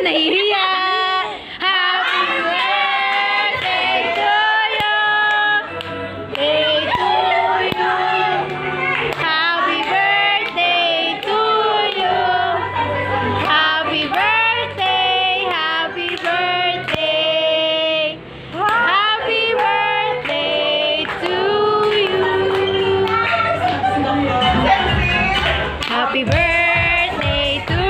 nahihiya. Happy birthday to you. Day to you. Happy birthday to you. Happy birthday. Happy birthday. Happy birthday to you. Happy birthday to you. Happy birthday to you.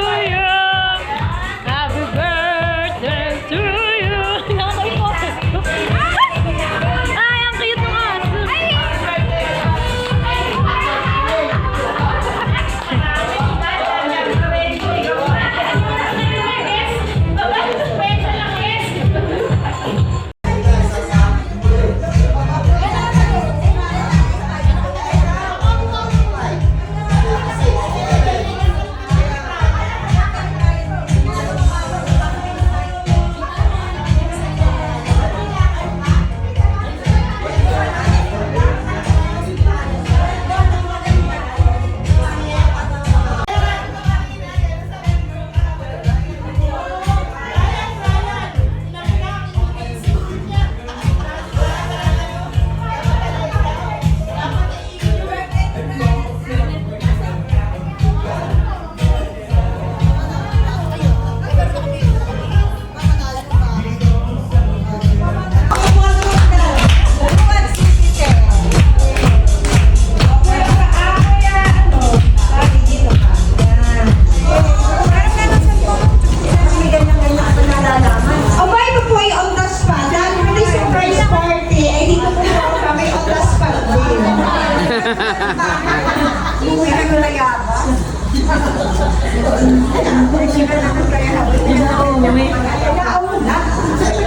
Ay, ang cute ng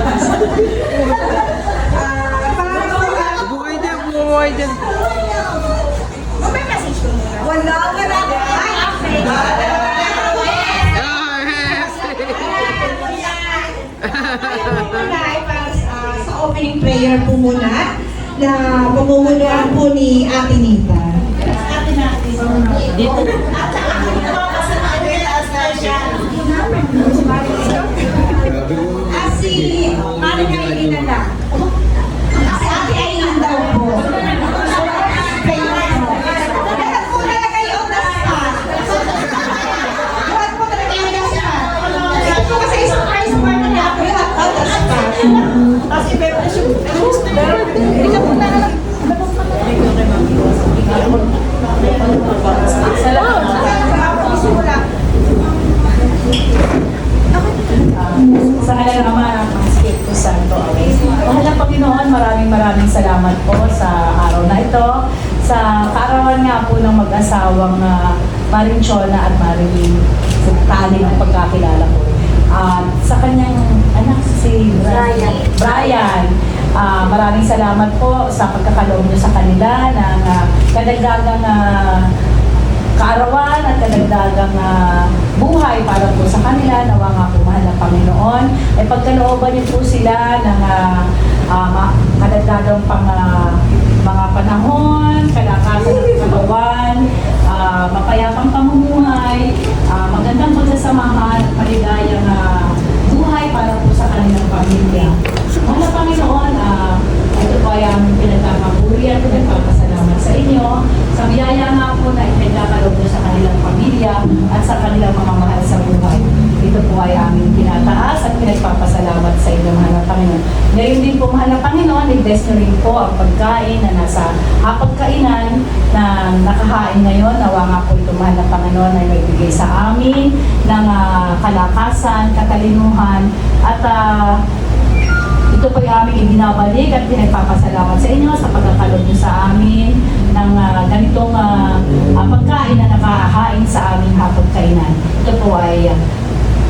aso. Buhay din. Wala ka na. Sa opening prayer po muna na pamumunuan po ni Ate Nita. Dito. Si Mami Kailin na lang. Si Ate Aileen daw po. Lahat po talaga kayo on the spot. Lahat po talaga kayo on the spot. Lahat po kasi surprise party niya ako yung on the spot. Kasi meron na siya. Hindi ka po na lang. Sa ngalan ng Ama ng Espiritu Santo. Amen. Mahal na Panginoon, maraming salamat po sa araw na ito. Sa kaarawan nga po ng mag-asawang Maring Chona at Maring Tali ang pagkakilala ko. At sa kanyang anak si Brian. Maraming salamat po sa pagkakaloob niyo sa kanila ng kadagdagang kaarawan at kadagdagang buhay para po sa kanila. Nawa nga po mahal ng Panginoon ay pagkalooban niyo po sila ng kadagdagang mga panahon, kalakasan ng katawan, mapayapang pamumuhay, magandang pagsasamahan at maligayang buhay para po sa kanilang pamilya. Mahal ng Panginoon, ito po ay aming pinagkakapuri at pinagpapasalamat sa inyo sa biyaya nga po na ipinagkakaloob nyo sa kanilang pamilya at sa kanilang mga mahal sa buhay. Ito po ay aming pinataas at pinagpapasalamat sa inyo, mahal na Panginoon. Ngayon din po, mahal na Panginoon, i-bless nyo rin po ang pagkain na nasa hapagkainan na nakahain ngayon. Nawa nga po ito, mahal na Panginoon, ay magbigay sa amin ng kalakasan, katalinuhan at ito po yung aming ibinabalik at pinagpapasalamat sa inyo sa pagkakaloob nyo sa amin ng ganitong pagkain na nakahain sa aming hapagkainan. Ito po ay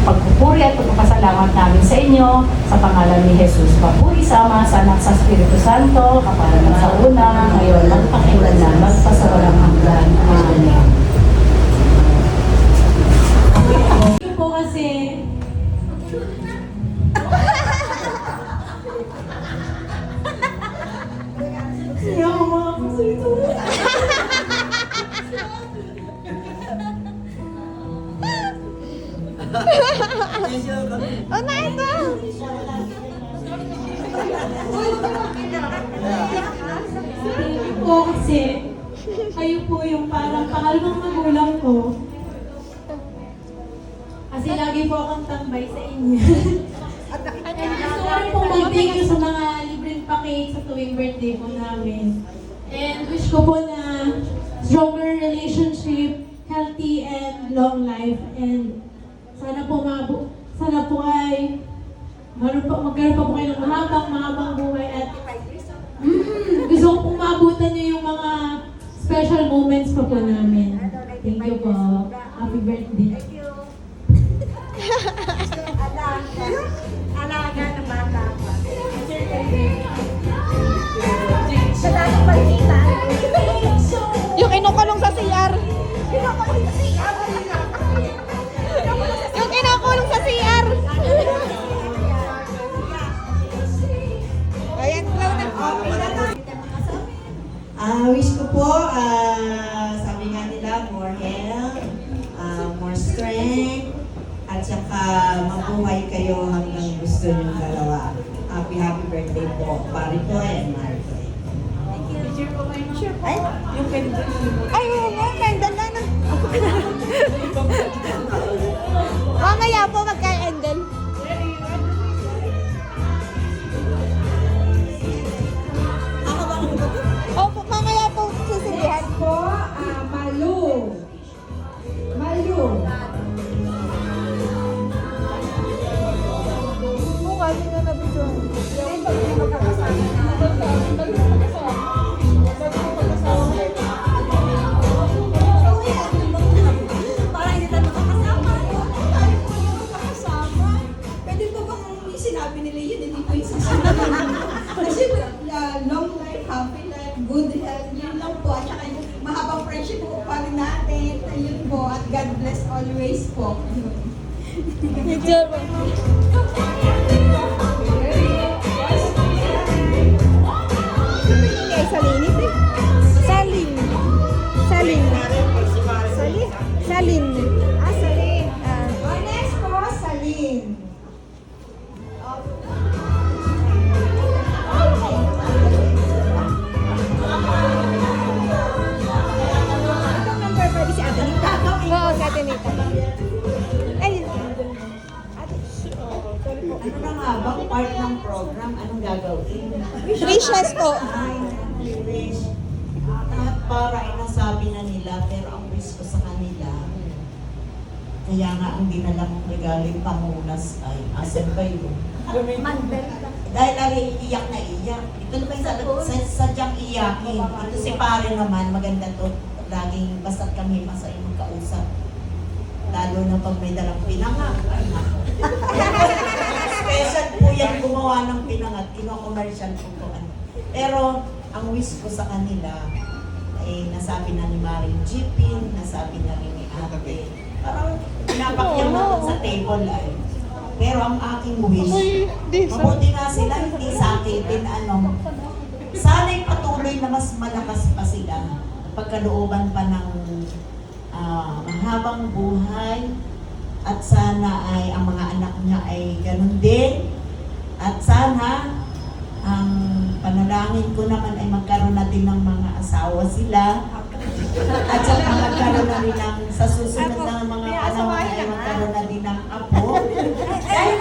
pagpupuri at pagpapasalamat namin sa inyo sa pangalan ni Jesus. Papuri sama sa Anak sa Espiritu Santo, kapalan sa una, ngayon, magpakilan na, magpasawalang hanggan. Amen. Ito po kasi Ha ha ha! Oh, nice ah. Thank you po kasi kayo po yung parang pangalawang magulang ko. Kasi lagi po akong tambay sa inyo. And gusto ko rin po mag-thank you sa mga libreng pa-cake sa tuwing birthday po namin. And wish ko po na stronger relationship, healthy and long life. And sana po ay magkaroon pa po kayo ng mahabang buhay at gusto ko pong maabutan niyo yung mga special moments pa po namin. Thank you po. Happy birthday. Alaga na bata pa. Yung kinukulong sa CR. Yung kinukulong sa CR. Ayan, flow na. Wish ko po, sabi nga nila, more health, more strength, at saka mabuhay kayo hanggang gusto nyo dalawa. Happy birthday po, Pari po and Marco. Ay, yung candle. Ay, oo nga, candle na na. Mamaya po magka-candle. Opo, mamaya po susundihan. Po, Malu. Malu. Mukha niyo na nabidyon. Parang hindi tayo makakasama. Tayo po yung makakasama. Pwede ba bang sinabi nila yun, hindi po yung sasabihin. Kasi long life, happy life, good health, yun lang po. At saka yung mahabang friendship po pa rin natin. Ayun po. At God bless always po. Salinit eh. Salin. Salin. Salin. Salin. Ah, salin. Next po, Salin. Anong number pwede si Ate Nita? Oo, sa atin ito. Ay, Ano na nga bang part ng program? Anong gagawin? wishes po. Ay, wish. At para inasabi na nila, pero ang wish ko sa kanila, kaya nga ang dinala mong regalo yung pangunas ay, asan ba yun? Dahil lagi iiyak na iyak. Ito naman sadyang iyakin. Ito si pare naman, maganda to. Laging basta't kami masaya magkausap. Lalo na pag may dalang pinangak. Ay, nako. Special po yan gumawa ng pinangat. Kino-commercial po po. Pero ang wish ko sa kanila, ay nasabi na ni Maring Jeepin, nasabi na rin ni Ate. Parang pinapakyan natin sa table ay. Pero ang aking wish, mabuti nga sila, hindi sa akin din sana'y patuloy na mas malakas pa sila. Pagkalooban pa ng mahabang buhay, at sana ay ang mga anak niya ay ganun din. At sana ang panalangin ko naman ay magkaroon na din ng mga asawa sila. At saka magkaroon na rin ng sa susunod na mga panahon ay magkaroon na din ng apo. Dahil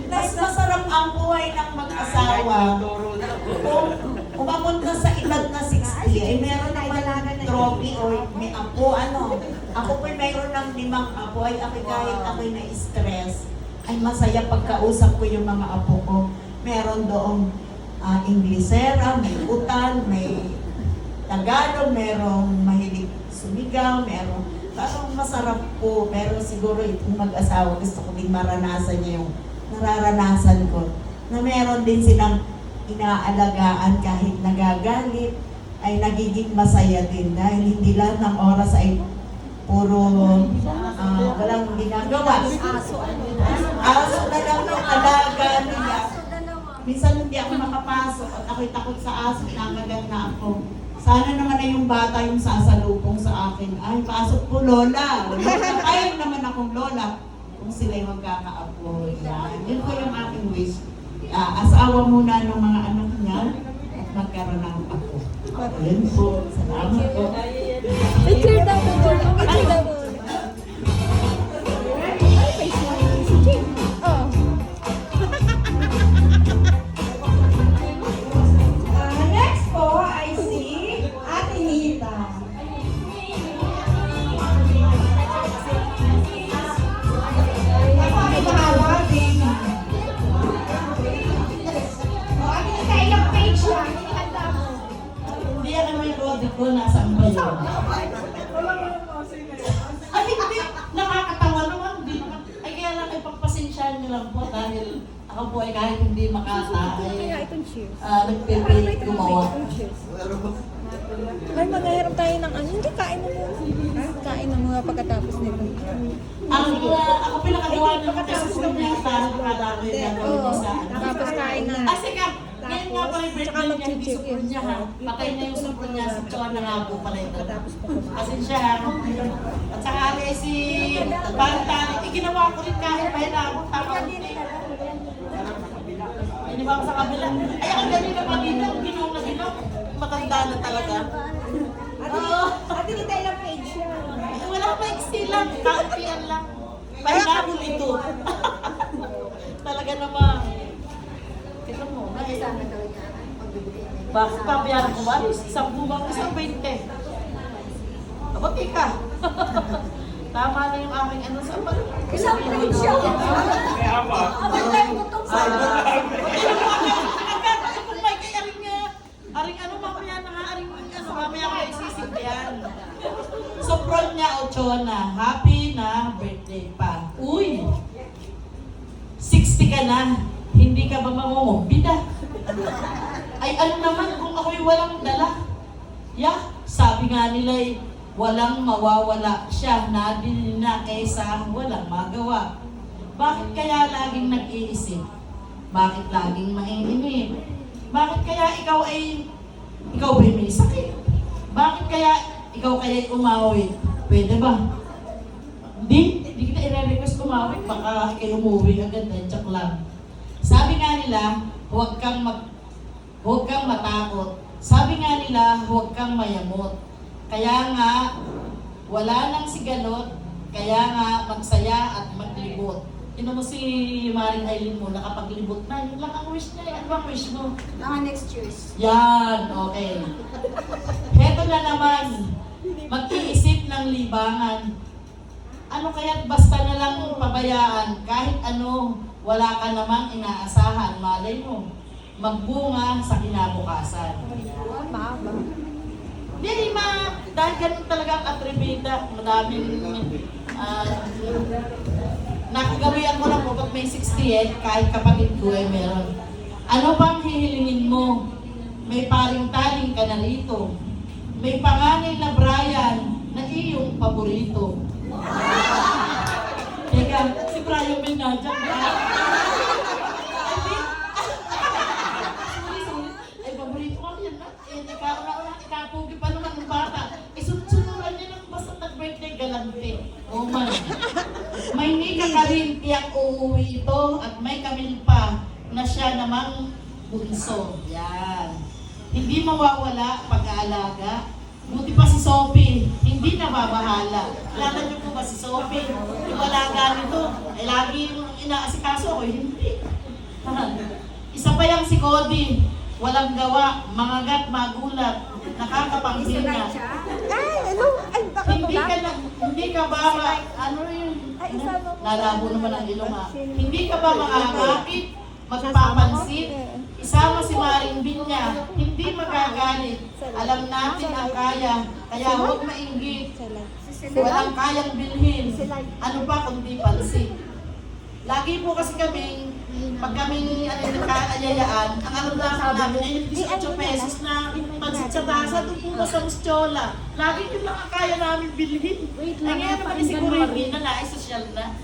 mas masarap ang buhay ng mag-asawa. Kung umapunta sa edad na 60, ay meron naman trophy o may apo, Ako po'y mayroon ng 5 apo, ay ako kahit ako'y na-stress, ay masaya pagkausap ko yung mga apo ko. Meron doong Inglesera, may utan, may Tagalog, merong mahilig sumigaw, merong parang masarap po. Pero siguro itong mag-asawa, gusto ko din maranasan niya yung nararanasan ko. Na meron din silang inaalagaan kahit nagagalit, ay nagiging masaya din. Dahil hindi lahat ng oras ay puro walang ginagawa. Aso na lang yung alaga nila. Minsan hindi ako makapasok at ako'y takot sa aso, nakagat na ako. Sana naman ay yung bata yung sasalubong sa akin. Ay, pasok po lola. Ay, naman akong lola. kung sila'y magkakaapo. Yan. Yun po yung aking wish. Asawa muna ng mga anak niya at magkaroon ng apo. Yun po. Salamat po. Picture daw, picture daw. Picture daw. Ano face mo? Si Jim. Oh. Next po ay si Ate Nita. Ako ang bahala, baby. Ate Nita, ilang page lang? Inihanda mo. Hindi yan naman yung body ko, nasaan ba yun? Ay, hindi. Nakakatawa naman. Hindi naman. Ay, kaya lang ay pagpasensyahan niyo lang po dahil ako po ay kahit hindi makata Kaya ay itong cheers. nagpipilit gumawa. Itong cheers. Ay, maghaharap tayo ng ano. Hindi, kain na muna. Kain na muna pagkatapos nito. Ako pinakagawa niyo kasi po niya sa kadami yung gagawin Oo. niya sa ano. Tapos kain na. Ah, sige. Ngayon nga pala yung Tsaka birthday niya, hindi mag-chichik. supon niya ha. Patay na yung supon niya, sa tsaka na nga po pala ito. Tapos po kumain. Kasi siya, at saka si Bantani, ginawa ko rin kahit mahirapon, tama din. Iniba ko sa kabila. Ay, ang galing na dito, ginaw na ginaw. Matanda na talaga. Oo. Ate Nita, ilang page yan? Wala pa lang, kauntian lang. Pahinabol ito. Talaga naman. Tignan mo, bakit papayaran ko ba? Isang bubang, isang 20. Abati ka. Tama na yung aking ano sa pag... Isang page yan. Aring ano, mamaya na nga, aring ano, mamaya ko isisip yan. So, prom niya, Ochona, happy na birthday pa. Uy! 60 ka na, hindi ka ba mamumumbida? Ay, ano naman kung ako'y walang dala? Sabi nga nila'y walang mawawala siya, nabili na kaysa walang magawa. Bakit kaya laging nag-iisip? Bakit laging mainimip? Bakit kaya ikaw ba'y may sakit? Bakit kaya ikaw kaya'y umawit? Pwede ba? Hindi kita i-request umawit, baka kayo umuwi agad dahil tsak lang. Sabi nga nila, huwag kang matakot. Sabi nga nila, huwag kang mayamot. Kaya nga, wala nang sigalot, kaya nga magsaya at maglibot. Ino mo si Maring Aileen mo, nakapaglibot na. Yun lang ang wish niya. Ano bang wish mo? Mga next years. Yan, okay. Heto na naman, mag-iisip ng libangan. Ano kaya't basta na lang pabayaan, kahit ano, wala ka namang inaasahan, malay mo, magbunga sa kinabukasan. Mahaba. Hindi, dahil ganun talaga ang atribita, madaming nakagawian ko lang po, pag may 68, kahit kapatid ko ay meron. Ano pang hihilingin mo? May paring taling ka na rito. May panganay na Brian na iyong paborito. Teka, si Brian may nandiyan. Ay, paborito ko yan na. Ikapugi pa naman ng bata. Sunod-sunuran niya ng basta nag-birthday galante. Oh man. May nika ka rin tiyak uuwi ito at may kamil pa na siya namang bunso. Yan. Hindi mawawala pag-aalaga. Buti pa si Sophie, hindi nababahala. Kilala niyo po ba si Sophie? Yung alaga nito, ay lagi yung inaasikaso ako, hindi. Isa pa yung si Cody, walang gawa, mangagat, magulat, nakakapanghina. Ay, ano? Ay, baka Hindi ka ba ano yun? Ay, isa mo. Lalabo naman ang ilong ha. Hindi ka ba maakakit, magpapansit? Isama si Maring Binya, hindi magagalit. Alam natin ang kaya, kaya huwag mainggit. Walang kayang bilhin. Ano pa kundi pansit. Lagi po kasi kaming, pag kaming nagkaayayaan, ang alam lang namin ay yung 18 pesos na pansit sa tasa, doon po sa Mustiola. Lagi yun lang ang kaya namin bilhin. Ay ngayon naman siguro hindi na na, ay social na.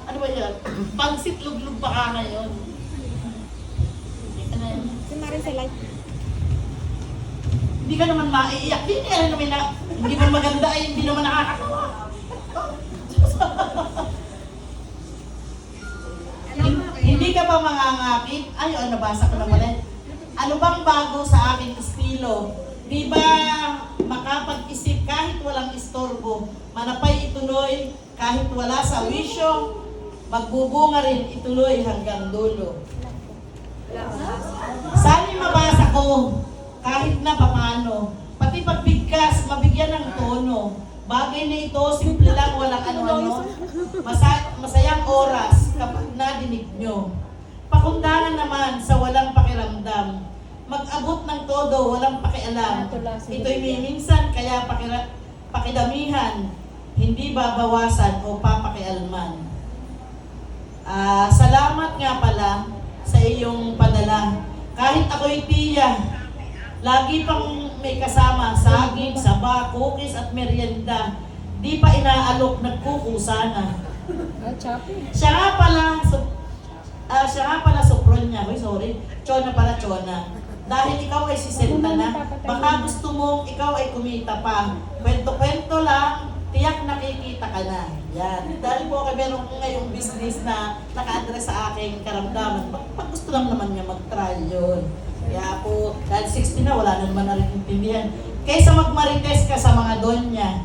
Ano ba yun? Pansit luglug pa ka ngayon. Si Marin sa light. Hindi ka naman maiiyak. Hindi mo maganda ay hindi naman nakakatawa. Hindi ka ba mangangakit? Ay, nabasa ko na pala. Ano bang bago sa aking estilo? Di ba makapag-isip kahit walang istorbo, manapay ituloy kahit wala sa wisyo, magbubunga rin ituloy hanggang dulo. Saan mabasa ko kahit na paano, pati pagbigkas, mabigyan ng tono. Bagay na ito, simple lang, walang ano-ano. Masayang oras kapag nadinig nyo. Pakundangan naman sa walang pakiramdam. Mag-abot ng todo, walang pakialam. Ito'y minsan, kaya pakidamihan, hindi babawasan o papakialman. Salamat nga pala sa iyong padala. Kahit ako'y tiya, lagi pang may kasama, saging, saba, cookies at merienda. Di pa inaalok, nagkukusana. Siya nga pala supron niya. Uy, sorry. Chona pala, Chona. Dahil ikaw ay sisenta na, baka gusto mong ikaw ay kumita pa. Kwento-kwento lang, tiyak nakikita ka na. Yan. Dahil po kami meron ko ngayong business na naka-address sa aking karamdaman. Pag gusto lang naman niya mag-try yun. Kaya po, dahil 60 na, wala na naman narintindihan. Kaysa magmarites ka sa mga donya,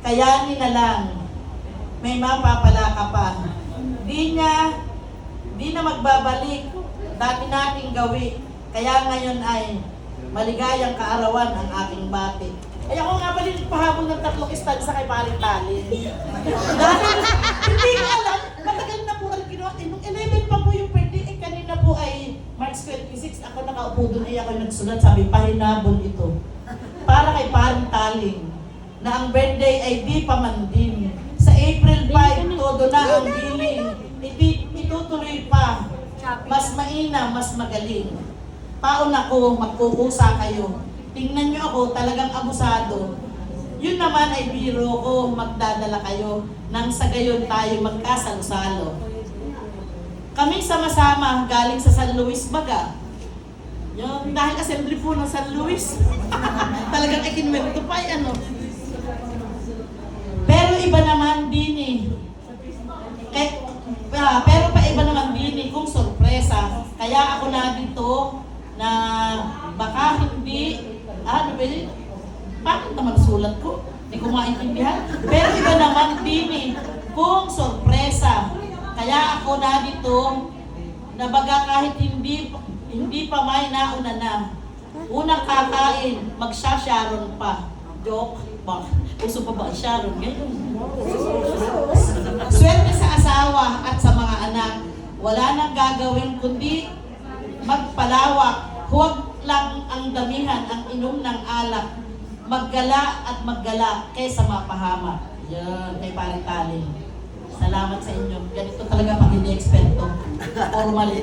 kayanin na lang, may mapapala ka pa. Di na magbabalik, dati nating gawi. Kaya ngayon ay maligayang kaarawan ang aking bati. Ay ako nga pala pahabol ng 3 istansa kay Paring Talin. Dahil hindi ko alam, matagal na po ang ginawa. Nung 11 pa po yung birthday, kanina po ay March 26, ako nakaupo doon ay ako nagsulat, sabi, pahinabol ito. Para kay Paring Talin, na ang birthday ay di pa man din. Sa April 5, todo na ang giling. Itutuloy pa. Mas mainam, mas magaling. Paon ako, magkukusa kayo. Tingnan nyo ako, talagang abusado. Yun naman ay biro ko, magdadala kayo nang sa gayon tayo magkasalo-salo. Kami sama-sama galing sa San Luis Baga. Yung dahil assembly po ng San Luis. Talagang ikinwento pa ano. Pero iba naman din eh. Pero pa iba naman din eh kung sorpresa. Kaya ako na dito na baka hindi, ano ba yun? Bakit naman sulat ko? Hindi ko maintindihan. Pero iba naman din eh kung sorpresa. Kaya ako na dito na baga kahit hindi pa may nauna na. Unang kakain, magsha-Sharon pa. Joke ba? Uso pa ba ang Sharon? Ngayon. Swerte sa asawa at sa mga anak. Wala nang gagawin kundi magpalawak. Huwag lang ang damihan, ang inom ng alak. Maggala at maggala kaysa mapahamak. Yan, kay Paring Talin. Salamat sa inyo. Ganito talaga pag hindi eksperto. Formal.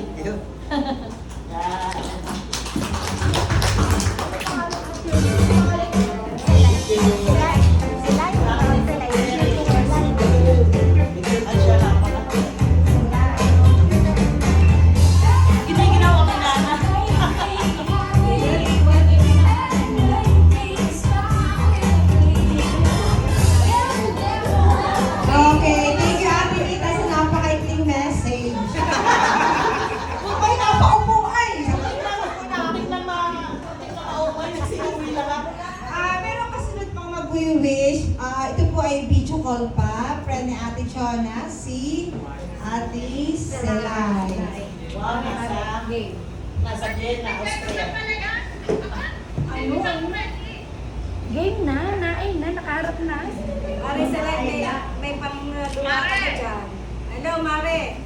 Okay, thank you Ate Rita sa napakaikling message. Kung may napaupo ay! Meron kasunod pang mag-wish. Ito po ay video call pa. Friend ni Ate Chona, si Ate Selay. Wow, nasa Vienna, Austria. Game na, nain na, nakaharap na. Mare Selay, may pang-luwa ka ba dyan? Hello, Mare.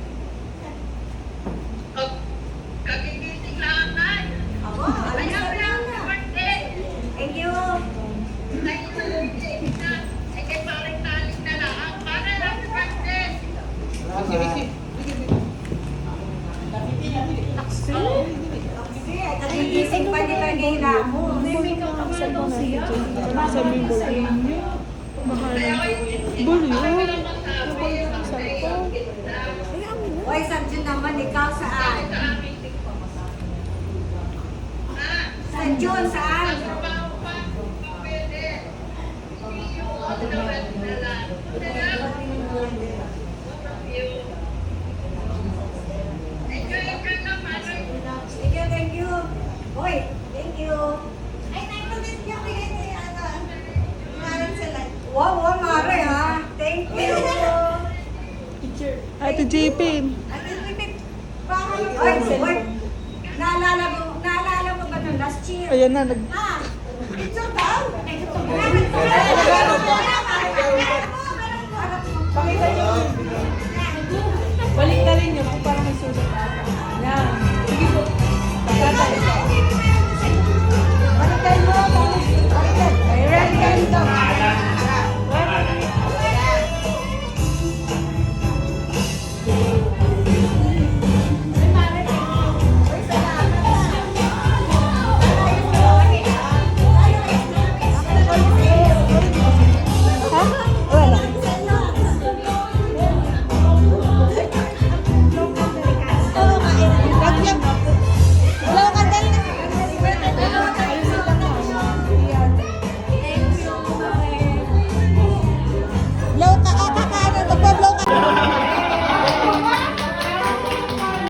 Kagigising lang na. Ako, alam Ayaw sa lang, na. birthday. Thank you. Ay, birthday na. Ay, kay Paring Talin na lang. Para lang birthday. Nagigising pa nila gina mo. Uy, Sanjun naman, ikaw saan? Sanjun, saan? JP. Oy, naalala mo ba nung last year? Ayan na, Ah, picture daw. Pakita niyo. Balik na rin yun. Parang